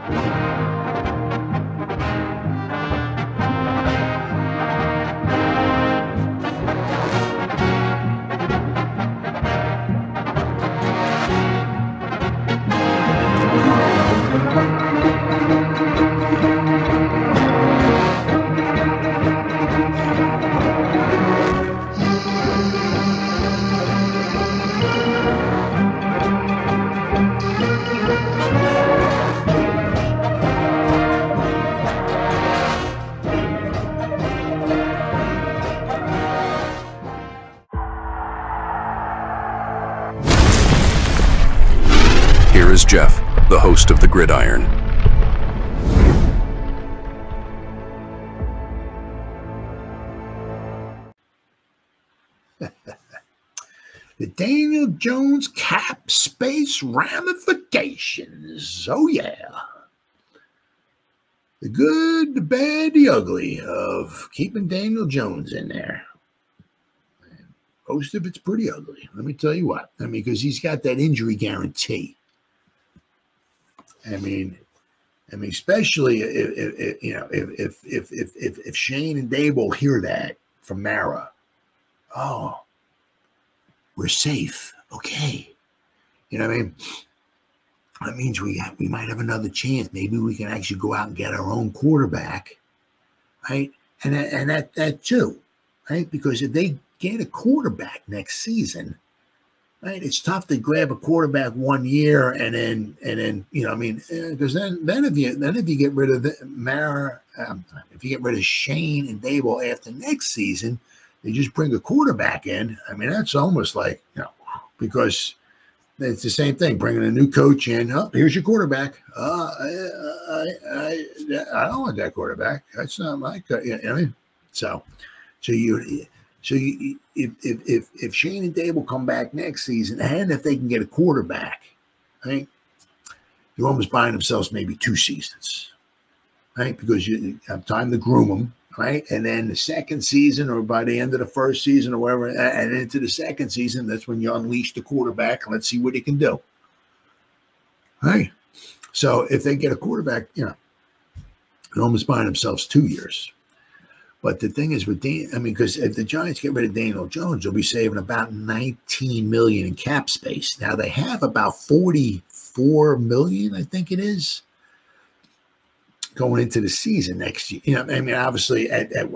Here is Jeff, the host of the Gridiron. The Daniel Jones cap space ramifications. Oh, yeah. The good, the bad, the ugly of keeping Daniel Jones in there. Most of it's pretty ugly. Let me tell you what. I mean, because he's got that injury guarantee. I mean, especially if Shane and Dable hear that from Mara, oh, we're safe. Okay, you know what I mean. That means we might have another chance. Maybe we can actually go out and get our own quarterback, right? And that too, right? Because if they get a quarterback next season, right, it's tough to grab a quarterback 1 year and then you know, I mean, because then if you get rid of if you get rid of Shane and Dable after next season, they just bring a quarterback in. I mean, that's almost like, you know, because it's the same thing, bringing a new coach in. Oh, here's your quarterback. I don't want that quarterback. That's not my cut. You know what I mean? So if Shane and Dable come back next season, and if they can get a quarterback, right, they're almost buying themselves maybe 2 seasons, right? Because you have time to groom them, right? And then the second season, or by the end of the first season, or whatever, and into the second season, that's when you unleash the quarterback and let's see what he can do. Right? So if they get a quarterback, you know, they're almost buying themselves 2 years. But the thing is with because if the Giants get rid of Daniel Jones, they'll be saving about $19 million in cap space. Now they have about $44 million, I think it is, going into the season next year. You know, I mean, obviously at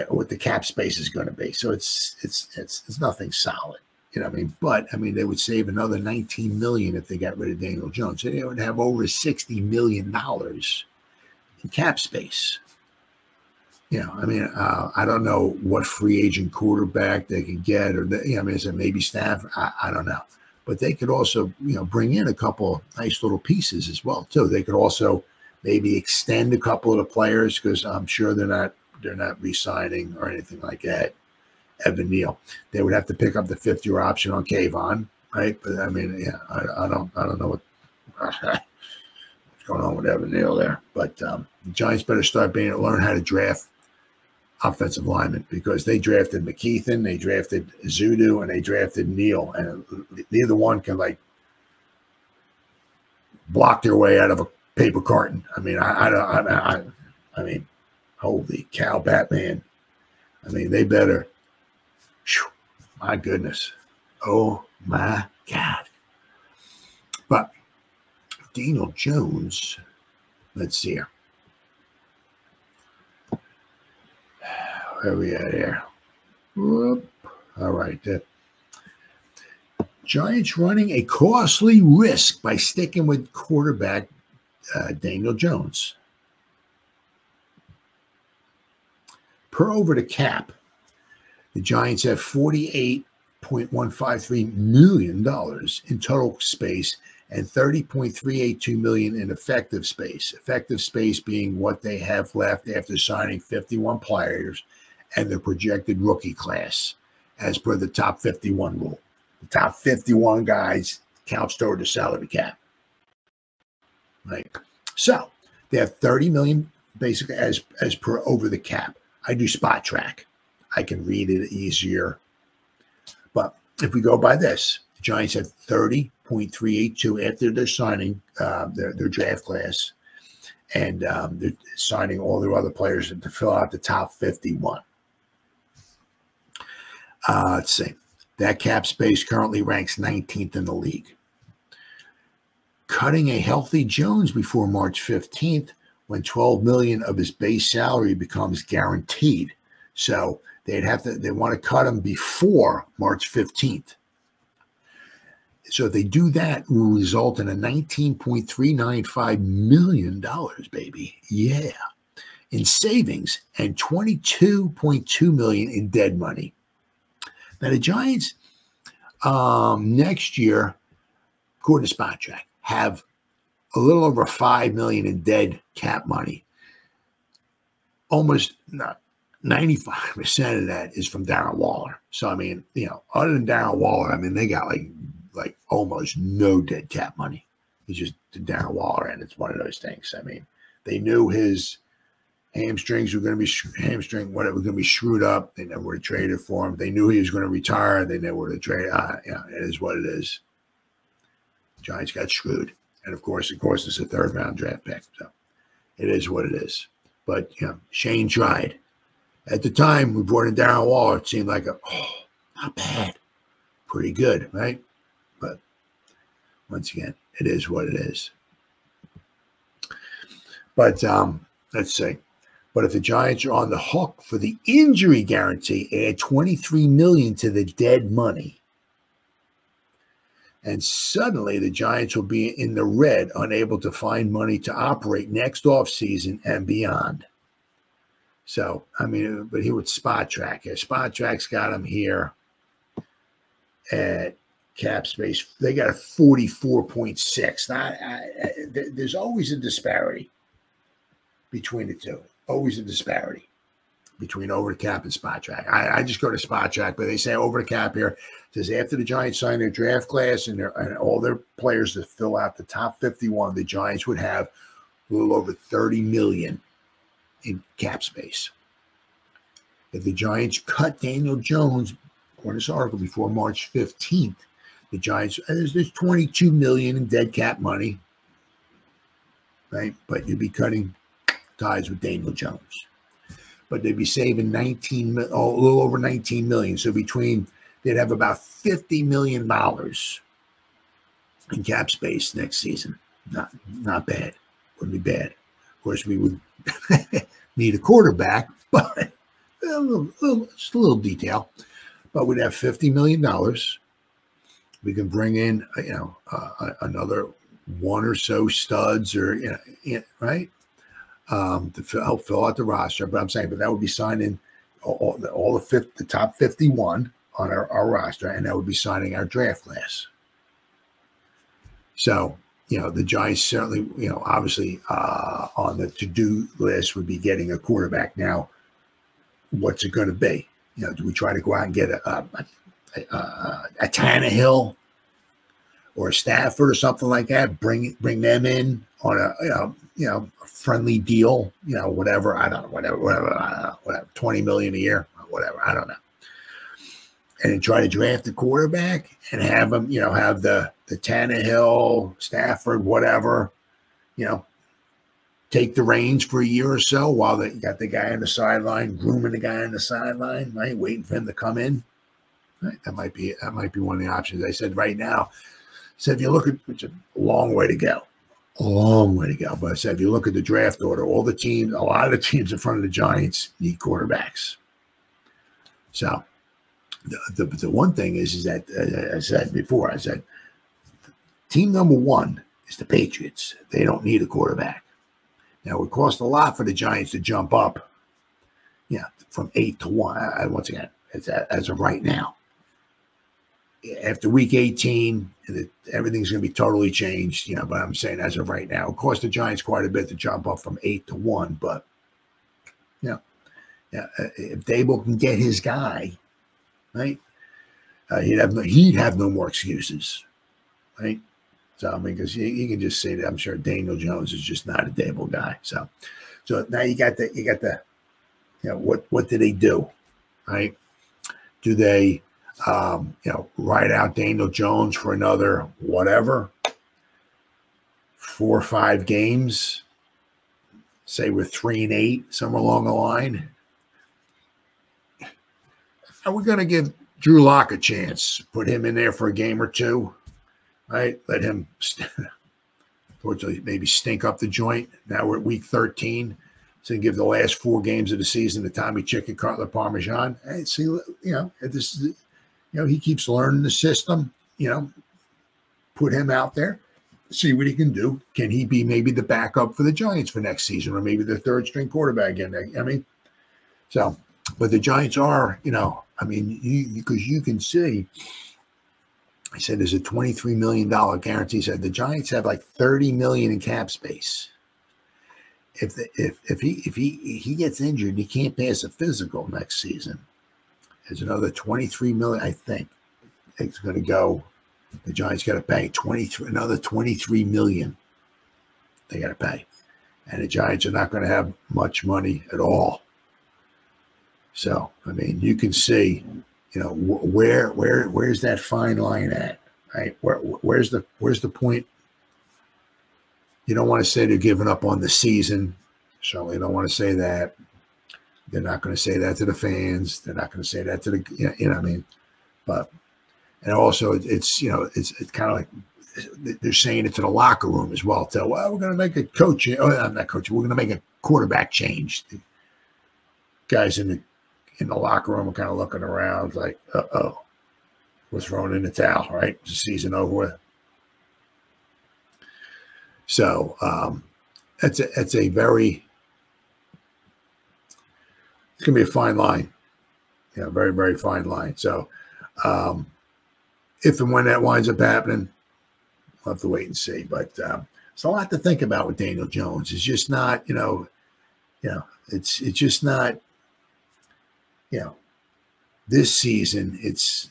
what the cap space is going to be. So it's nothing solid. You know what I mean? But I mean, they would save another $19 million if they got rid of Daniel Jones. So they would have over $60 million in cap space. You know, I mean, I don't know what free agent quarterback they could get, or you know, I mean, is it maybe Stafford? I don't know, but they could also, you know, bring in a couple nice little pieces as well too. They could also maybe extend a couple of the players, because I'm sure they're not re-signing or anything like that. Evan Neal, they would have to pick up the 5th-year option on Kayvon, right? But I mean, yeah, I don't know what's going on with Evan Neal there. But the Giants better start learn how to draft offensive linemen, because they drafted McKeithen, they drafted Zudu, and they drafted Neal, and neither one can like block their way out of a paper carton. I mean, I mean, holy cow, Batman! I mean, they better. Whew, my goodness, oh my God! But Daniel Jones, let's see here. Where are we at here? Whoop. All right. Giants running a costly risk by sticking with quarterback Daniel Jones. Per over the cap, the Giants have $48.153 million in total space and $30.382 million in effective space. Effective space being what they have left after signing 51 players and their projected rookie class, as per the top 51 rule. The top 51 guys counts toward the salary cap. Right. So they have $30 million basically as per over the cap. I do spot track. I can read it easier. But if we go by this, the Giants have 30.382 after they're signing their draft class, And they're signing all their other players to fill out the top 51. Let's see. That cap space currently ranks 19th in the league. Cutting a healthy Jones before March 15th, when $12 million of his base salary becomes guaranteed. So they want to cut him before March 15th. So if they do that, it will result in a $19.395 million, baby. Yeah. In savings and $22.2 million in dead money. Now the Giants next year, according to SpotTrack, have a little over $5 million in dead cap money. Almost 95% of that is from Darren Waller. So I mean, other than Darren Waller, I mean, they got like almost no dead cap money. He's just Darren Waller, and it's one of those things. I mean, they knew his hamstrings were going to be whatever was going to be screwed up. They never would have traded for him. They knew he was going to retire. They never would have traded. It is what it is. Giants got screwed, and of course, it's a third-round draft pick. So it is what it is. But Shane tried. At the time we brought in Darren Waller, it seemed like not bad, pretty good, right? But once again, it is what it is. But let's see. But if the Giants are on the hook for the injury guarantee, add $23 million to the dead money. And suddenly the Giants will be in the red, unable to find money to operate next offseason and beyond. So, I mean, but here with SpotTrack. SpotTrack's got them here at cap space. They got a 44.6. There's always a disparity between the two. Always a disparity between over the cap and SpotTrack. I just go to SpotTrack, but they say over the cap here. It says after the Giants sign their draft class and all their players to fill out the top 51, the Giants would have a little over $30 million in cap space. If the Giants cut Daniel Jones, according to this article, before March 15th, the Giants, there's $22 million in dead cap money, right? But you'd be cutting ties with Daniel Jones. But they'd be saving a little over $19 million. So they'd have about $50 million in cap space next season. Not bad. Wouldn't be bad. Of course, we would need a quarterback, but just a little detail. But we'd have $50 million. We can bring in, another one or so studs, or right, to help fill out the roster. But I'm saying, that would be signing all the top 51 on our roster, and that would be signing our draft class. So, the Giants certainly, obviously on the to-do list would be getting a quarterback. Now, what's it going to be? Do we try to go out and get a Tannehill or a Stafford or something like that? Bring them in on a friendly deal, whatever. I don't know, whatever, $20 million a year, whatever. I don't know. And then try to draft a quarterback and have them, have the Tannehill, Stafford, whatever, take the reins for a year or so while they got the guy on the sideline, grooming the guy on the sideline, right, waiting for him to come in. Right? That might be one of the options. I said right now. So if you look at, it's a long way to go. But I said if you look at the draft order, a lot of the teams in front of the Giants need quarterbacks. So the one thing is that, as I said before, team number one is the Patriots. They don't need a quarterback. Now, it would cost a lot for the Giants to jump up, from 8 to 1. Once again, it's as of right now. After week 18, everything's going to be totally changed, but I'm saying as of right now, it cost the Giants quite a bit to jump up from 8 to 1. But, if Dable can get his guy, right, he'd have no more excuses, right? So, I mean, because you can just say that I'm sure Daniel Jones is just not a Dable guy. So now you got the, what do they do, right? Do they, ride out Daniel Jones for another 4 or 5 games, say we're 3-8, somewhere along the line. Are we going to give Drew Lock a chance? Put him in there for a game or two, right? Let him, unfortunately, maybe stink up the joint. Now we're at week 13. So give the last 4 games of the season to Tommy Chicken Cutler Parmesan. And see, this is, he keeps learning the system. Put him out there, see what he can do. Can he be maybe the backup for the Giants for next season, or maybe the 3rd string quarterback again? But the Giants are, because you can see, I said there's a $23 million guarantee. Said the Giants have like $30 million in cap space. If he gets injured, he can't pass a physical next season. There's another $23 million. I think it's going to go. The Giants got to pay another $23 million. They got to pay, and the Giants are not going to have much money at all. So you can see, where's that fine line at, right? Where's the point? You don't want to say they're giving up on the season. Certainly don't want to say that. They're not going to say that to the fans. They're not going to say that to the, But, and also it's kind of like they're saying it to the locker room as well. We're going to make a coach. I'm not coaching. We're going to make a quarterback change. The guys in the locker room are kind of looking around like, uh-oh, we're throwing in the towel, right? It's the season over with. So that's a very, it's going to be a fine line. Very, very fine line. So if and when that winds up happening, we'll have to wait and see. But it's a lot to think about with Daniel Jones. It's just not, it's just not, this season, it's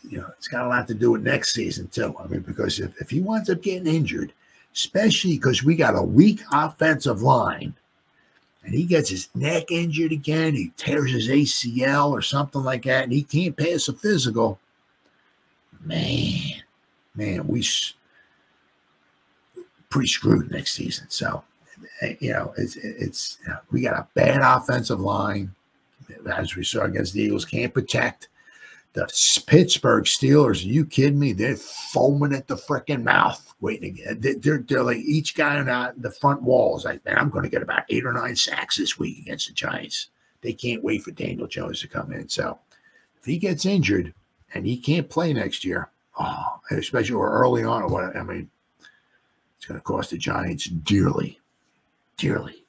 got a lot to do with next season too. Because if he winds up getting injured, especially because we got a weak offensive line, and he gets his neck injured again, he tears his ACL or something like that, and he can't pass a physical, man, we pretty screwed next season. So, it's we got a bad offensive line, as we saw against the Eagles, can't protect. The Pittsburgh Steelers, are you kidding me? They're foaming at the freaking mouth, waiting again. They're like each guy on the front walls. Like, man, I'm going to get about 8 or 9 sacks this week against the Giants. They can't wait for Daniel Jones to come in. So if he gets injured and he can't play next year, especially or early on, or what? It's going to cost the Giants dearly, dearly.